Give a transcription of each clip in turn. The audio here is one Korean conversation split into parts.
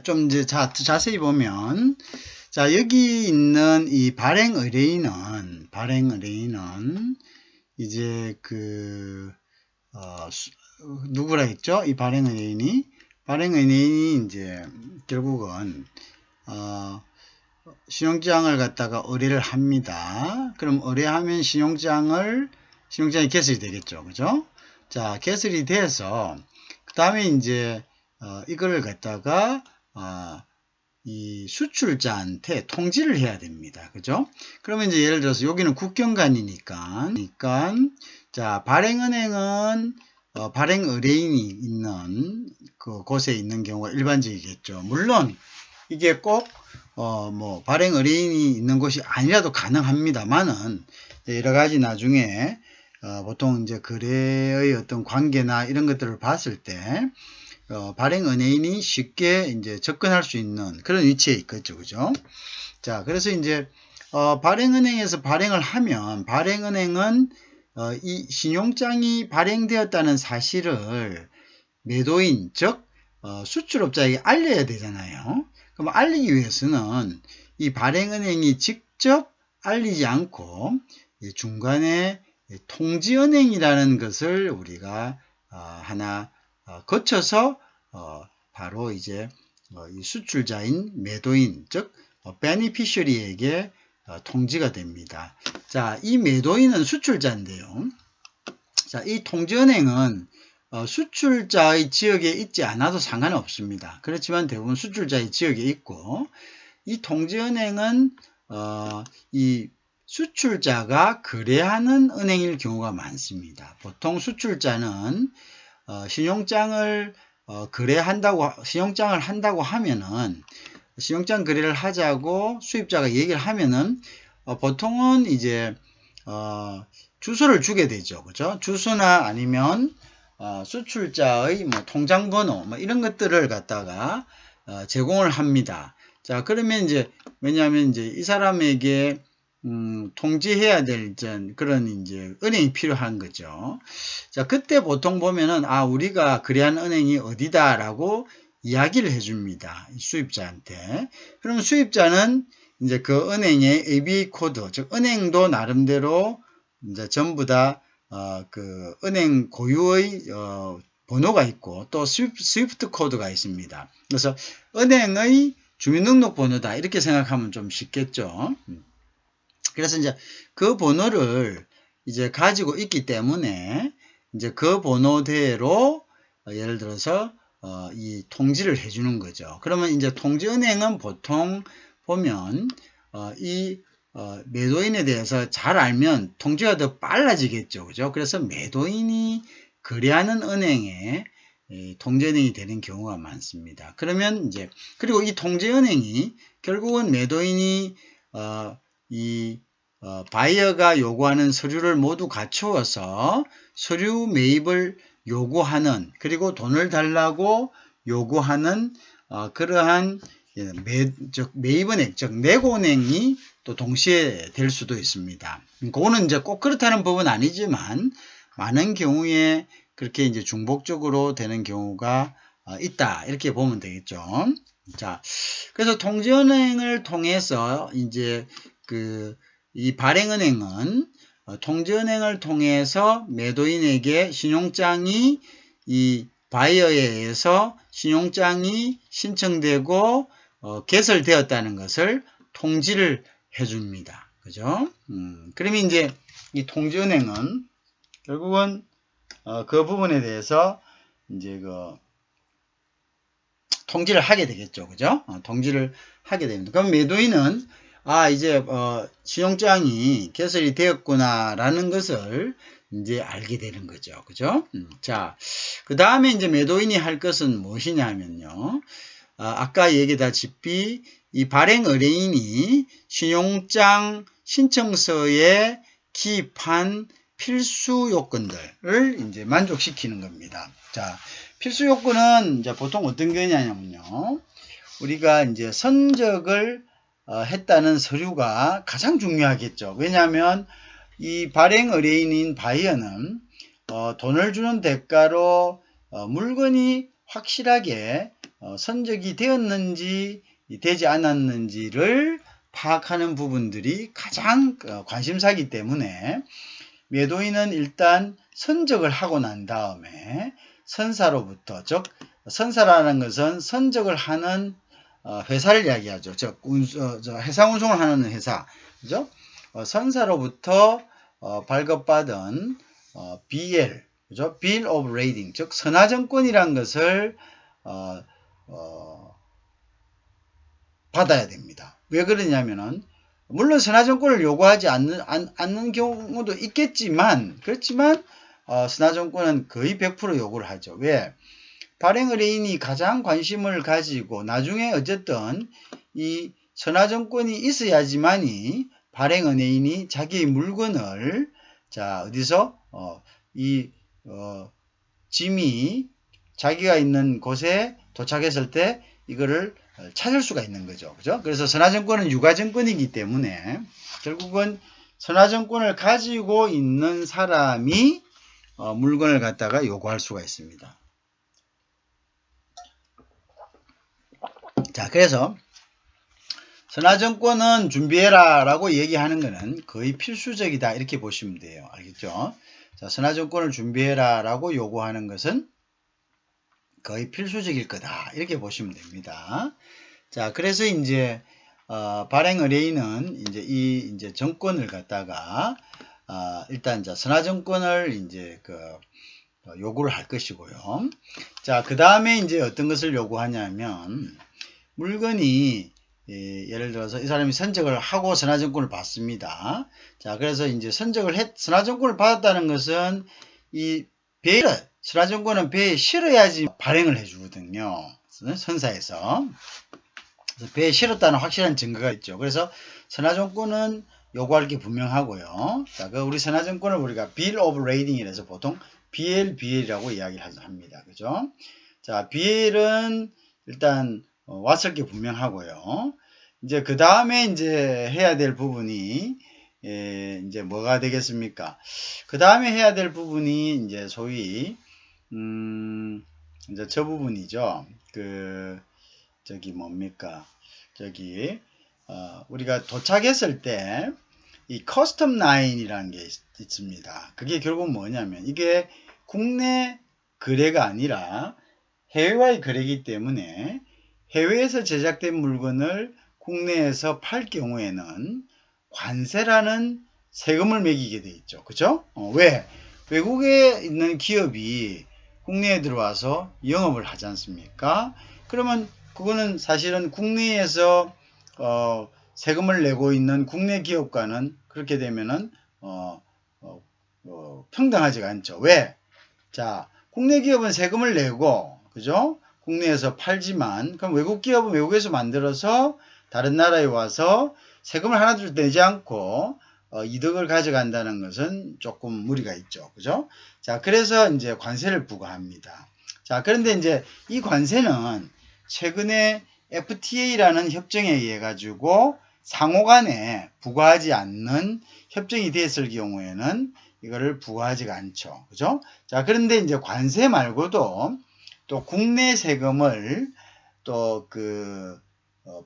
좀 이제 자세히 보면, 자, 여기 있는 이 발행 의뢰인은 이제 누구라 했죠? 이 발행 의뢰인이 이제 결국은 신용장을 갖다가 의뢰를 합니다. 그럼 의뢰하면 신용장이 개설이 되겠죠. 그죠? 자, 개설이 돼서 그 다음에 이제 이걸 갖다가 이 수출자한테 통지를 해야 됩니다. 그죠? 그러면 이제 예를 들어서 여기는 국경간이니까 자, 발행은행은 발행 의뢰인이 있는 그 곳에 있는 경우가 일반적이겠죠. 물론 이게 꼭 뭐 발행 의뢰인이 있는 곳이 아니라도 가능합니다만은 여러 가지 나중에 보통 이제 거래의 어떤 관계나 이런 것들을 봤을 때 발행 의뢰인이 쉽게 이제 접근할 수 있는 그런 위치에 있겠죠. 그죠? 자, 그래서 이제 발행은행에서 발행을 하면 발행은행은 이 신용장이 발행되었다는 사실을 매도인, 즉 수출업자에게 알려야 되잖아요. 그럼 알리기 위해서는 이 발행은행이 직접 알리지 않고 중간에 통지은행이라는 것을 우리가 하나 거쳐서 바로 이제 이 수출자인 매도인, 즉 베니피셔리에게 통지가 됩니다. 자, 이 매도인은 수출자인데요. 자, 이 통지은행은 수출자의 지역에 있지 않아도 상관은 없습니다. 그렇지만 대부분 수출자의 지역에 있고, 이 통지은행은 이 수출자가 거래하는 은행일 경우가 많습니다. 보통 수출자는 신용장을 한다고 하면은, 신용장 거래를 하자고 수입자가 얘기를 하면은 보통은 이제 주소를 주게 되죠. 그죠? 주소나 아니면 수출자의 뭐 통장번호 뭐 이런 것들을 갖다가 제공을 합니다. 자, 그러면 이제 왜냐하면 이제 이 사람에게 통지해야 될 그런 이제 은행이 필요한 거죠. 자, 그때 보통 보면은 우리가 거래한 은행이 어디다라고 이야기를 해줍니다. 수입자한테. 그럼 수입자는 이제 그 은행의 ABA 코드, 즉 은행도 나름대로 이제 전부 다 그 은행 고유의 번호가 있고 또 스위프트 코드가 있습니다. 그래서 은행의 주민등록번호다 이렇게 생각하면 좀 쉽겠죠. 그래서 이제 그 번호를 이제 가지고 있기 때문에 이제 그 번호대로 예를 들어서 이 통지를 해주는 거죠. 그러면 이제 통지은행은 보통 보면 이 매도인에 대해서 잘 알면 통지가 더 빨라지겠죠. 그죠? 그래서 매도인이 거래하는 은행에 통지은행이 되는 경우가 많습니다. 그러면 이제 그리고 이 통지은행이 결국은 매도인이 이 바이어가 요구하는 서류를 모두 갖추어서 서류 매입을 요구하는, 그리고 돈을 달라고 요구하는 그러한 매입은행, 즉 내고은행이 또 동시에 될 수도 있습니다. 그거는 이제 꼭 그렇다는 법은 아니지만 많은 경우에 그렇게 이제 중복적으로 되는 경우가 있다 이렇게 보면 되겠죠. 자, 그래서 통지은행을 통해서 이제 이 발행은행은 통지은행을 통해서 매도인에게 신용장이 이 바이어에 의해서 신용장이 신청되고 개설되었다는 것을 통지를 해줍니다. 그죠? 그러면 이제 이 통지은행은 결국은 그 부분에 대해서 이제 통지를 하게 되겠죠. 그죠? 통지를 하게 됩니다. 그럼 매도인은 이제 신용장이 개설이 되었구나라는 것을 이제 알게 되는 거죠. 그죠? 자, 그 다음에 이제 매도인이 할 것은 무엇이냐면요. 아까 얘기했다시피 이 발행 의뢰인이 신용장 신청서에 기입한 필수 요건들을 이제 만족시키는 겁니다. 자, 필수 요건은 이제 보통 어떤 거냐면요. 우리가 이제 선적을 했다는 서류가 가장 중요하겠죠. 왜냐하면 이 발행 의뢰인인 바이어는 돈을 주는 대가로 물건이 확실하게 선적이 되었는지 되지 않았는지를 파악하는 부분들이 가장 관심사이기 때문에 매도인은 일단 선적을 하고 난 다음에 선사로부터, 즉 선사라는 것은 선적을 하는 회사를 이야기하죠. 즉 해상 운송을 하는 회사, 그죠? 선사로부터 발급받은 BL, 그죠? Bill of Lading, 즉 선화증권이란 것을 받아야 됩니다. 왜 그러냐면은 물론 선화증권을 요구하지 않는 경우도 있겠지만, 그렇지만 선화증권은 거의 100% 요구를 하죠. 왜? 발행의뢰인이 가장 관심을 가지고 나중에 어쨌든 이 선화증권이 있어야지만이 발행의뢰인이 자기의 물건을 어디서 짐이 자기가 있는 곳에 도착했을 때 이거를 찾을 수가 있는 거죠. 그죠? 그래서 선화증권은 유가증권이기 때문에 결국은 선화증권을 가지고 있는 사람이 물건을 갖다가 요구할 수가 있습니다. 자, 그래서 선화증권은 준비해라 라고 얘기하는 것은 거의 필수적이다 이렇게 보시면 돼요. 알겠죠? 자, 선화증권을 준비해라 라고 요구하는 것은 거의 필수적일 거다 이렇게 보시면 됩니다. 자, 그래서 이제 발행 의뢰인은 이제 정권을 갖다가 일단 선화증권을 이제 요구를 할 것이고요. 자, 그 다음에 이제 어떤 것을 요구하냐면 물건이 예를 들어서 이 사람이 선적을 하고 선화증권을 받습니다. 자, 그래서 이제 선화증권을 받았다는 것은 이 배를 선화증권은 배에 실어야지 발행을 해주거든요. 선사에서. 그래서 배에 실었다는 확실한 증거가 있죠. 그래서 선화증권은 요구할 게 분명하고요. 자, 우리 선화증권을 우리가 Bill of Lading이라서 보통 BL이라고 이야기를 합니다. 그죠? 자, BL은 일단 왔을 게 분명하고요. 이제 그 다음에 이제 해야 될 부분이 이제 뭐가 되겠습니까? 그 다음에 해야 될 부분이 이제 소위 이제 저 부분이죠. 뭡니까? 우리가 도착했을 때 이 커스텀 라인이라는 게 있습니다. 그게 결국 뭐냐면 이게 국내 거래가 아니라 해외와의 거래이기 때문에 해외에서 제작된 물건을 국내에서 팔 경우에는 관세라는 세금을 매기게 돼 있죠. 그죠? 왜? 외국에 있는 기업이 국내에 들어와서 영업을 하지 않습니까? 그러면 그거는 사실은 국내에서 세금을 내고 있는 국내 기업과는 그렇게 되면은 평등하지가 않죠. 왜? 자, 국내 기업은 세금을 내고, 그죠? 국내에서 팔지만, 그럼 외국 기업은 외국에서 만들어서 다른 나라에 와서 세금을 하나도 내지 않고 이득을 가져간다는 것은 조금 무리가 있죠. 그죠? 자, 그래서 이제 관세를 부과합니다. 자, 그런데 이제 이 관세는 최근에 FTA라는 협정에 의해 가지고 상호간에 부과하지 않는 협정이 됐을 경우에는 이거를 부과하지가 않죠. 그죠? 자, 그런데 이제 관세 말고도 또 국내 세금을 또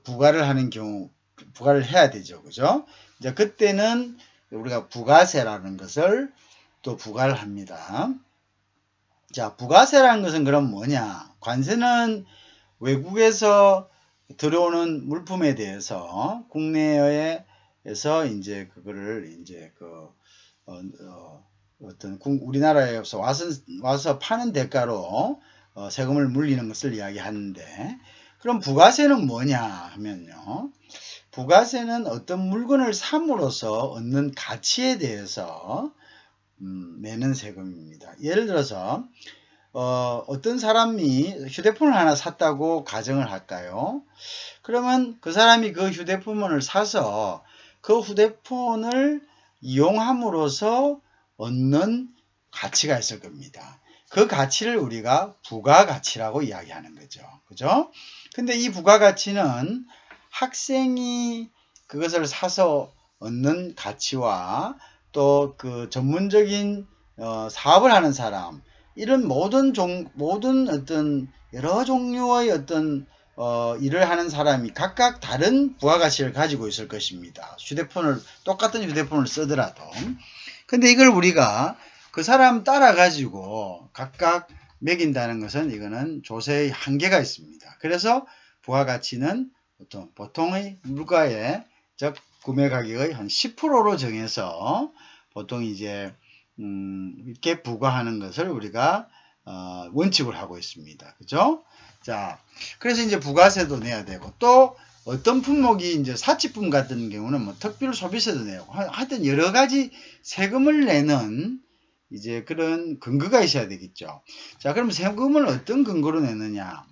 부과를 하는 경우, 부과를 해야 되죠. 그죠? 이제 그때는 우리가 부가세라는 것을 또 부과를 합니다. 자, 부가세라는 것은 그럼 뭐냐? 관세는 외국에서 들어오는 물품에 대해서 국내에서 이제 그거를 이제 우리나라에서 와서 파는 대가로 세금을 물리는 것을 이야기하는데, 그럼 부가세는 뭐냐 하면요. 부가세는 어떤 물건을 삼으로써 얻는 가치에 대해서 내는 세금입니다. 예를 들어서 어떤 사람이 휴대폰을 하나 샀다고 가정을 할까요? 그러면 그 사람이 그 휴대폰을 사서 그 휴대폰을 이용함으로써 얻는 가치가 있을 겁니다. 그 가치를 우리가 부가가치라고 이야기하는 거죠. 그죠? 근데 이 부가가치는 학생이 그것을 사서 얻는 가치와 또 전문적인 사업을 하는 사람, 이런 모든 어떤 여러 종류의 어떤 일을 하는 사람이 각각 다른 부가가치를 가지고 있을 것입니다. 똑같은 휴대폰을 쓰더라도. 근데 이걸 우리가 그 사람 따라 가지고 각각 매긴다는 것은 이거는 조세의 한계가 있습니다. 그래서 부가가치는 보통의 물가의 즉 구매 가격의 한 10%로 정해서 보통 이제 이렇게 부과하는 것을 우리가 원칙을 하고 있습니다. 그죠? 자, 그래서 이제 부가세도 내야 되고, 또 어떤 품목이 이제 사치품 같은 경우는 뭐 특별 소비세도 내고, 하여튼 여러 가지 세금을 내는 이제 그런 근거가 있어야 되겠죠. 자, 그럼 세금을 어떤 근거로 내느냐?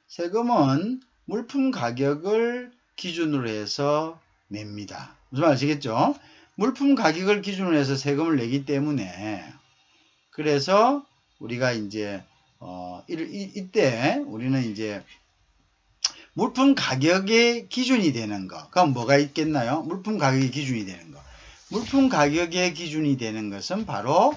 세금은 물품 가격을 기준으로 해서 냅니다. 무슨 말 아시겠죠? 물품 가격을 기준으로 해서 세금을 내기 때문에, 그래서 우리가 이제 이때 우리는 이제 물품 가격의 기준이 되는 거. 그럼 뭐가 있겠나요? 물품 가격의 기준이 되는 거. 물품 가격의 기준이 되는 것은 바로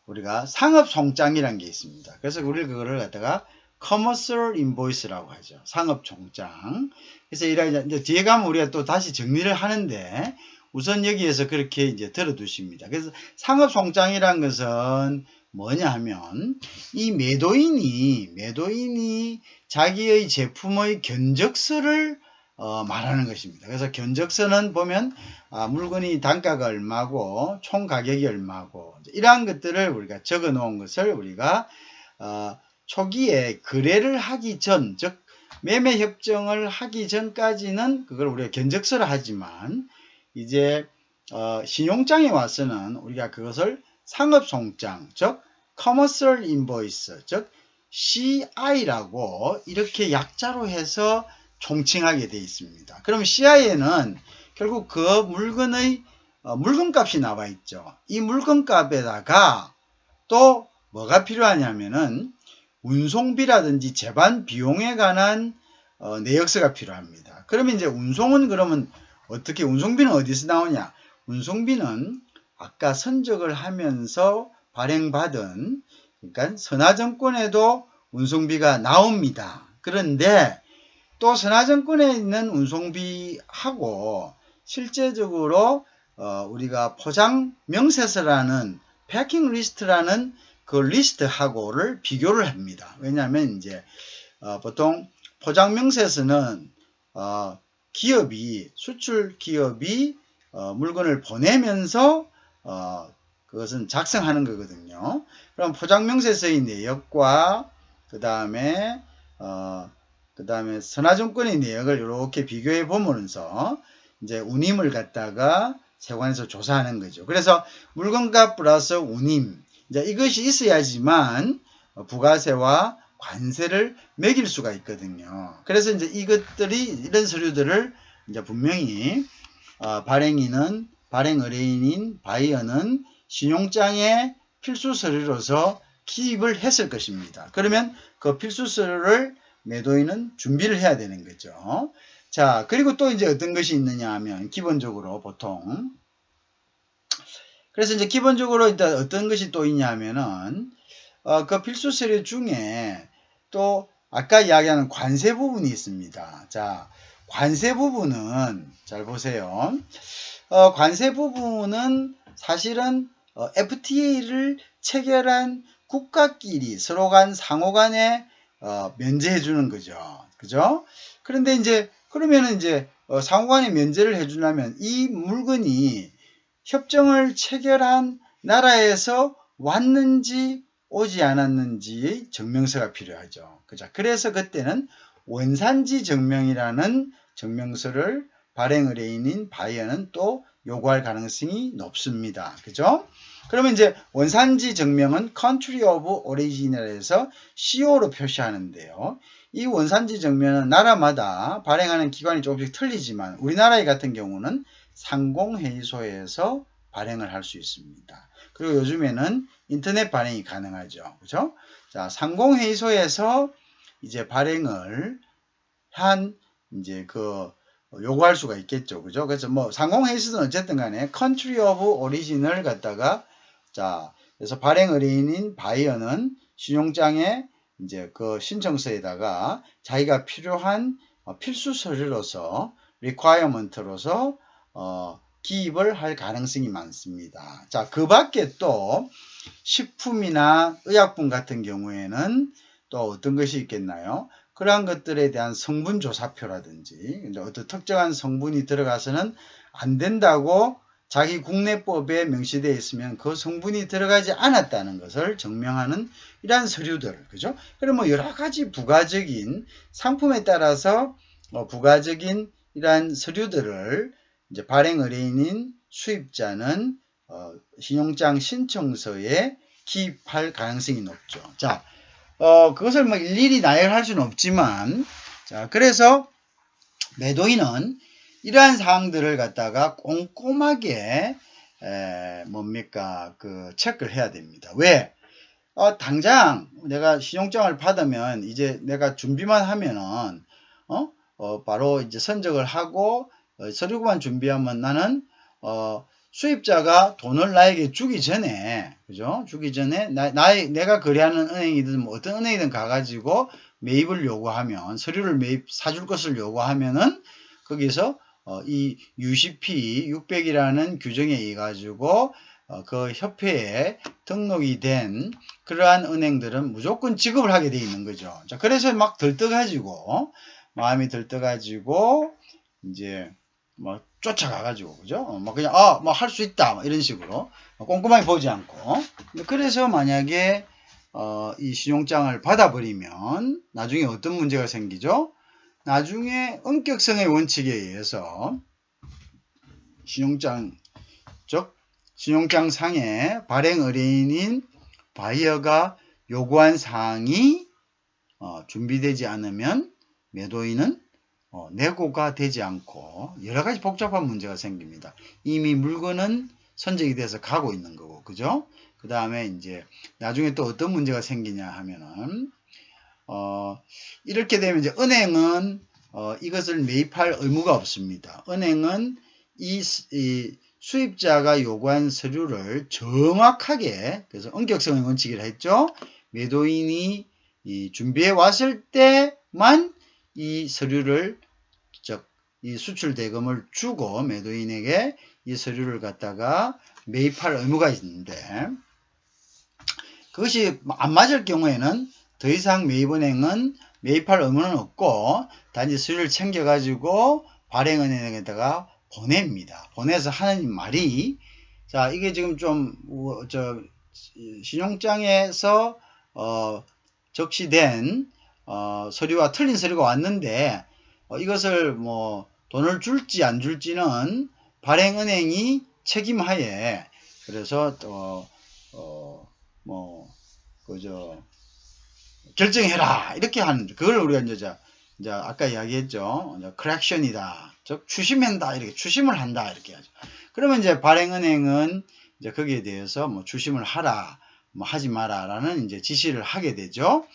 우리가 상업송장이라는 게 있습니다. 그래서 우리 그거를 갖다가 commercial invoice라고 하죠. 상업송장. 그래서 이제 뒤에 가면 우리가 또 다시 정리를 하는데 우선 여기에서 그렇게 이제 들어두십니다. 그래서 상업송장이란 것은 뭐냐 하면 이 매도인이 자기의 제품의 견적서를 말하는 것입니다. 그래서 견적서는 보면 물건이 단가가 얼마고 총 가격이 얼마고 이러한 것들을 우리가 적어 놓은 것을 우리가 초기에 거래를 하기 전, 즉 매매 협정을 하기 전까지는 그걸 우리가 견적서를 하지만 이제 신용장에 와서는 우리가 그것을 상업송장, 즉 Commercial Invoice, 즉 CI라고 이렇게 약자로 해서 총칭하게 되어 있습니다. 그럼 CI에는 결국 그 물건의 물건값이 나와 있죠. 이 물건값에다가 또 뭐가 필요하냐면은 운송비라든지 제반 비용에 관한 내역서가 필요합니다. 그러면 이제 그러면 어떻게 운송비는 어디서 나오냐? 운송비는 아까 선적을 하면서 발행받은 그러니까 선화증권에도 운송비가 나옵니다. 그런데 또 선화증권에 있는 운송비하고 실제적으로 우리가 포장 명세서라는 패킹 리스트라는 그 리스트하고를 비교를 합니다. 왜냐하면 이제 보통 포장 명세서는 수출 기업이 물건을 보내면서 그것은 작성하는 거거든요. 그럼 포장 명세서의 내역과 그 다음에 선화증권의 내역을 이렇게 비교해 보면서 이제 운임을 갖다가 세관에서 조사하는 거죠. 그래서 물건값 플러스 운임 이제 이것이 있어야지만 부가세와 관세를 매길 수가 있거든요. 그래서 이제 이런 서류들을 이제 분명히 발행 의뢰인인 바이어는 신용장에 필수 서류로서 기입을 했을 것입니다. 그러면 그 필수 서류를 매도인은 준비를 해야 되는 거죠. 자, 그리고 또 이제 어떤 것이 있느냐 하면 기본적으로 보통 그래서 이제 기본적으로 일단 어떤 것이 또 있냐 하면은 그 필수 서류 중에 또 아까 이야기하는 관세 부분이 있습니다. 자, 관세 부분은 잘 보세요. 관세 부분은 사실은 FTA를 체결한 국가끼리 서로 간 상호 간에 면제해 주는 거죠. 그죠? 그런데 이제 그러면은 이제 상호 간에 면제를 해 주려면 이 물건이 협정을 체결한 나라에서 왔는지 오지 않았는지의 증명서가 필요하죠. 그죠? 그래서 그때는 원산지 증명이라는 증명서를 발행 의뢰인인 바이어는 또 요구할 가능성이 높습니다. 그죠? 그러면 이제 원산지 증명은 Country of Origin에서 CO로 표시하는데요. 이 원산지 증명은 나라마다 발행하는 기관이 조금씩 틀리지만 우리나라 같은 경우는 상공회의소에서 발행을 할 수 있습니다. 그리고 요즘에는 인터넷 발행이 가능하죠. 그죠? 자, 상공회의소에서 이제 발행을 한 이제 요구할 수가 있겠죠. 그죠? 그래서 상공회의소는 어쨌든 간에 Country of Origin을 갖다가 그래서 발행 의뢰인인 바이어는 신용장에 이제 그 신청서에다가 자기가 필요한 필수 서류로서 requirement로서 기입을 할 가능성이 많습니다. 자, 그 밖에 또 식품이나 의약품 같은 경우에는 또 어떤 것이 있겠나요? 그러한 것들에 대한 성분조사표라든지 어떤 특정한 성분이 들어가서는 안 된다고 자기 국내법에 명시되어 있으면 그 성분이 들어가지 않았다는 것을 증명하는 이러한 서류들, 그죠? 그리고 뭐 여러 가지 부가적인 상품에 따라서 부가적인 이러한 서류들을 이제 발행 의뢰인인 수입자는 신용장 신청서에 기입할 가능성이 높죠. 자, 그것을 뭐 일일이 나열할 수는 없지만, 자, 그래서 매도인은 이러한 사항들을 갖다가 꼼꼼하게 체크를 해야 됩니다. 왜? 당장 내가 신용장을 받으면 이제 내가 준비만 하면은 바로 이제 선적을 하고 서류만 준비하면 나는 수입자가 돈을 나에게 주기 전에, 그죠? 주기 전에 내가 거래하는 은행이든 뭐 어떤 은행이든 가가지고 매입을 요구하면, 서류를 사줄 것을 요구하면은 거기서 이 UCP 600이라는 규정에 의해 가지고 그 협회에 등록이 된 그러한 은행들은 무조건 지급을 하게 돼 있는 거죠. 자, 그래서 막 들떠가지고 마음이 들떠가지고 이제 뭐 쫓아가가지고, 그죠? 뭐 그냥 뭐 할 수 있다 뭐 이런 식으로 꼼꼼하게 보지 않고. 그래서 만약에 이 신용장을 받아버리면 나중에 어떤 문제가 생기죠? 나중에 엄격성의 원칙에 의해서 신용장, 즉 신용장 상에 발행 의뢰인인 바이어가 요구한 사항이 준비되지 않으면 매도인은 내고가 되지 않고 여러 가지 복잡한 문제가 생깁니다. 이미 물건은 선적이 돼서 가고 있는 거고, 그죠? 그 다음에 이제 나중에 또 어떤 문제가 생기냐 하면은 이렇게 되면 이제 은행은 이것을 매입할 의무가 없습니다. 은행은 이 수입자가 요구한 서류를 정확하게, 그래서 엄격성의 원칙이라 했죠. 매도인이 준비해 왔을 때만 이 서류를, 즉 이 수출 대금을 주고 매도인에게 이 서류를 갖다가 매입할 의무가 있는데, 그것이 안 맞을 경우에는 더 이상 매입은행은 매입할 의무는 없고 단지 서류를 챙겨가지고 발행은행에다가 보냅니다. 보내서 하는 말이, 자, 이게 지금 좀 신용장에서 적시된 서류와 틀린 서류가 왔는데 이것을 뭐 돈을 줄지 안 줄지는 발행은행이 책임하에, 그래서 결정해라 이렇게 하는, 그걸 우리가 이제 아까 이야기했죠. correction이다, 즉 추심한다, 이렇게 추심을 한다 이렇게 하죠. 그러면 이제 발행은행은 이제 거기에 대해서 뭐 추심을 하라, 뭐 하지 마라라는 이제 지시를 하게 되죠.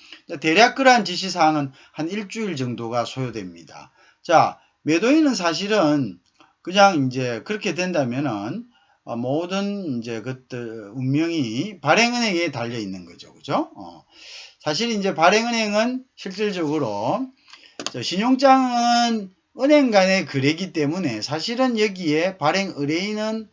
대략 그러한 지시 사항은 한 일주일 정도가 소요됩니다. 자, 매도인은 사실은 그냥 이제 그렇게 된다면은 모든 이제 그것들 운명이 발행은행에 달려 있는 거죠, 그죠? 사실 이제 발행은행은 실질적으로 신용장은 은행 간의 거래이기 때문에 사실은 여기에 발행 의뢰인은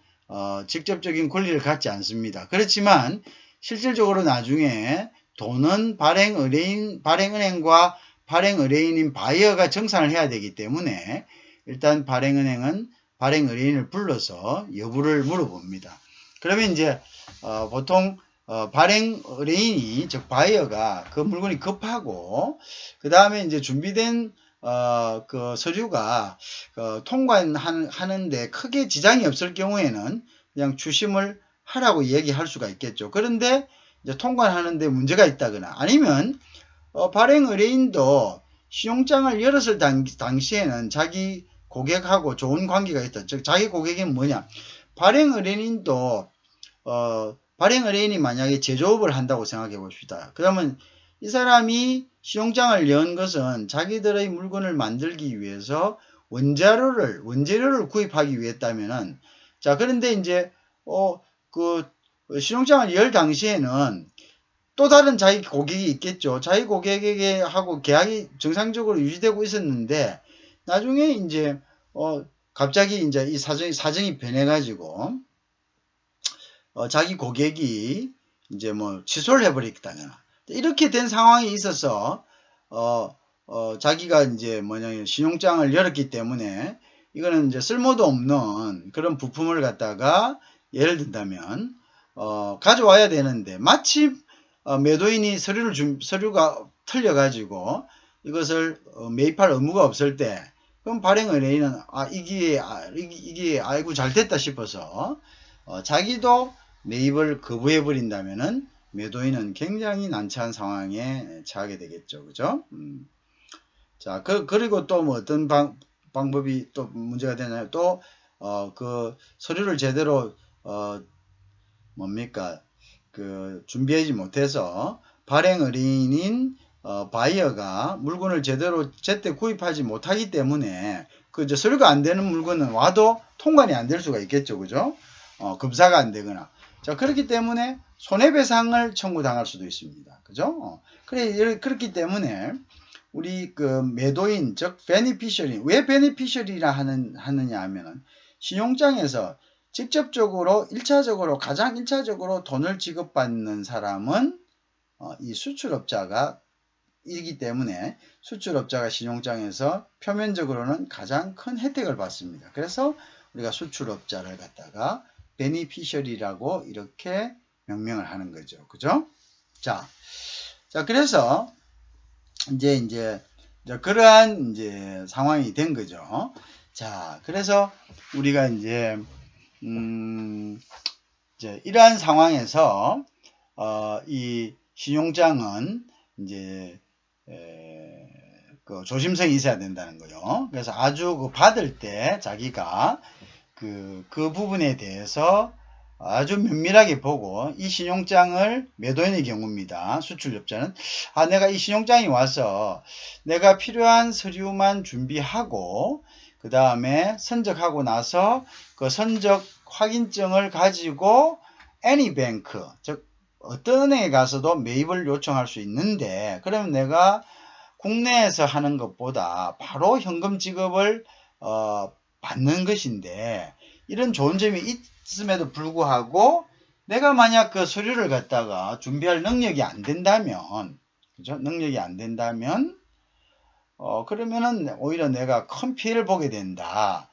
직접적인 권리를 갖지 않습니다. 그렇지만 실질적으로 나중에 돈은 발행은행과 발행 의뢰인인 바이어가 정산을 해야 되기 때문에 일단 발행은행은 발행 의뢰인을 불러서 여부를 물어봅니다. 그러면 이제 보통 발행 의뢰인이, 즉 바이어가 그 물건이 급하고 그 다음에 이제 준비된 그 서류가 통관하는데 크게 지장이 없을 경우에는 그냥 추심을 하라고 얘기할 수가 있겠죠. 그런데 이제 통관하는데 문제가 있다거나 아니면 발행 의뢰인도 신용장을 열었을 당시에는 자기 고객하고 좋은 관계가 있다. 즉 자기 고객이 뭐냐, 발행 의뢰인도 발행 의뢰인이 만약에 제조업을 한다고 생각해 봅시다. 그러면 이 사람이 신용장을 연 것은 자기들의 물건을 만들기 위해서 원재료를 구입하기 위했다면은, 자, 그런데 이제 그 신용장을 열 당시에는 또 다른 자기 고객이 있겠죠. 자기 고객에게 하고 계약이 정상적으로 유지되고 있었는데 나중에 이제 갑자기 이제 이 사정이 변해가지고 자기 고객이 이제 뭐 취소를 해버리겠다거나 이렇게 된 상황이 있어서 자기가 이제 뭐냐 신용장을 열었기 때문에 이거는 이제 쓸모도 없는 그런 부품을 갖다가 예를 든다면 가져와야 되는데 마침 매도인이 서류가 틀려가지고 이것을 매입할 의무가 없을 때 그럼 발행 의뢰인은 이게 아이고 잘 됐다 싶어서 자기도 매입을 거부해 버린다면은 매도인은 굉장히 난처한 상황에 처하게 되겠죠. 그죠? 자, 그리고 또 뭐 어떤 방법이 또 문제가 되나요? 또, 그 서류를 제대로, 뭡니까? 준비하지 못해서 발행 의뢰인인 바이어가 물건을 제때 구입하지 못하기 때문에 이제 서류가 안 되는 물건은 와도 통관이 안 될 수가 있겠죠. 그죠? 검사가 안 되거나. 자, 그렇기 때문에 손해배상을 청구당할 수도 있습니다. 그죠? 그렇기 때문에 우리 매도인, 즉, 베네피셔리, 왜 베네피셔리라 하느냐 하면은 신용장에서 직접적으로 가장 1차적으로 돈을 지급받는 사람은 이 수출업자가 이기 때문에 수출업자가 신용장에서 표면적으로는 가장 큰 혜택을 받습니다. 그래서 우리가 수출업자를 갖다가 베니피셔리라고 이렇게 명명을 하는 거죠. 그죠? 자, 그래서 이제 그러한 이제 상황이 된 거죠. 자, 그래서 우리가 이제 이러한 상황에서 이 신용장은 이제 조심성이 있어야 된다는 거요. 그래서 아주 받을 때 자기가 그 부분에 대해서 아주 면밀하게 보고 이 신용장을 매도인의 경우입니다. 수출업자는 내가 이 신용장이 와서 내가 필요한 서류만 준비하고 그 다음에 선적하고 나서 그 선적 확인증을 가지고 애니뱅크 즉 어떤 은행에 가서도 매입을 요청할 수 있는데 그러면 내가 국내에서 하는 것보다 바로 현금 지급을 받는 것인데 이런 좋은 점이 있음에도 불구하고 내가 만약 그 서류를 갖다가 준비할 능력이 안 된다면 그죠? 능력이 안 된다면 그러면은 오히려 내가 큰 피해를 보게 된다.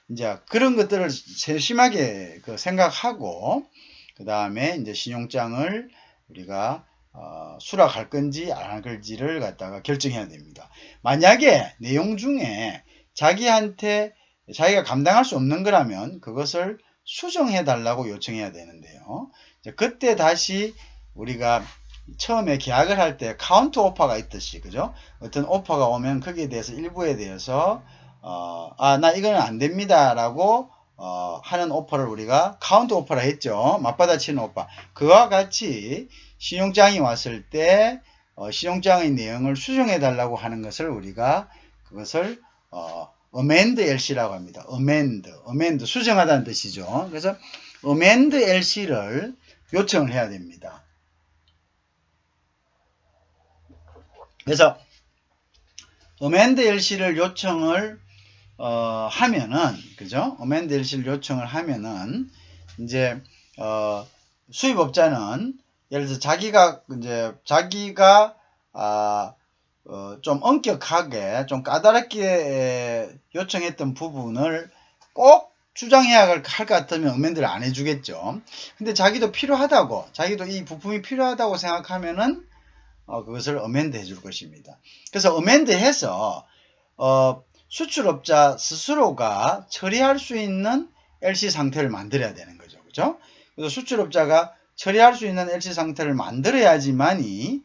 이제 그런 것들을 세심하게 생각하고 그 다음에 이제 신용장을 우리가 수락할 건지 안 할 건지를 갖다가 결정해야 됩니다. 만약에 내용 중에 자기가 감당할 수 없는 거라면 그것을 수정해 달라고 요청해야 되는데요. 그때 다시 우리가 처음에 계약을 할 때 카운트 오퍼가 있듯이 그죠? 어떤 오퍼가 오면 거기에 대해서 일부에 대해서 나 이거는 안 됩니다 라고 하는 오퍼를 우리가 카운트 오퍼라 했죠. 맞받아치는 오퍼. 그와 같이 신용장이 왔을 때 신용장의 내용을 수정해 달라고 하는 것을 우리가 그것을 amend LC라고 합니다. amend 수정하다는 뜻이죠. 그래서 amend LC를 요청을 해야 됩니다. 그래서 amend LC를 요청을 하면은 그죠? amend LC를 요청을 하면은 이제 수입업자는 예를 들어서 자기가 좀 엄격하게 좀 까다롭게 요청했던 부분을 꼭 주장해야 할 것 같으면 amend를 안 해주겠죠. 근데 자기도 이 부품이 필요하다고 생각하면은 그것을 amend 해줄 것입니다. 그래서 amend 해서 수출업자 스스로가 처리할 수 있는 LC 상태를 만들어야 되는 거죠. 그죠? 그래서 수출업자가 처리할 수 있는 LC 상태를 만들어야지만이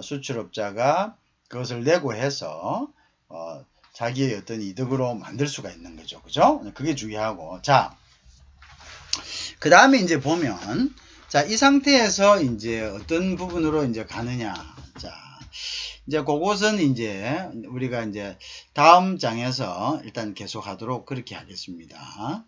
수출업자가 그것을 내고해서 자기의 어떤 이득으로 만들 수가 있는 거죠. 그죠? 그게 중요하고. 자, 그 다음에 이제 보면, 자, 이 상태에서 이제 어떤 부분으로 이제 가느냐. 자, 이제 그것은 이제 우리가 이제 다음 장에서 일단 계속 하도록 그렇게 하겠습니다.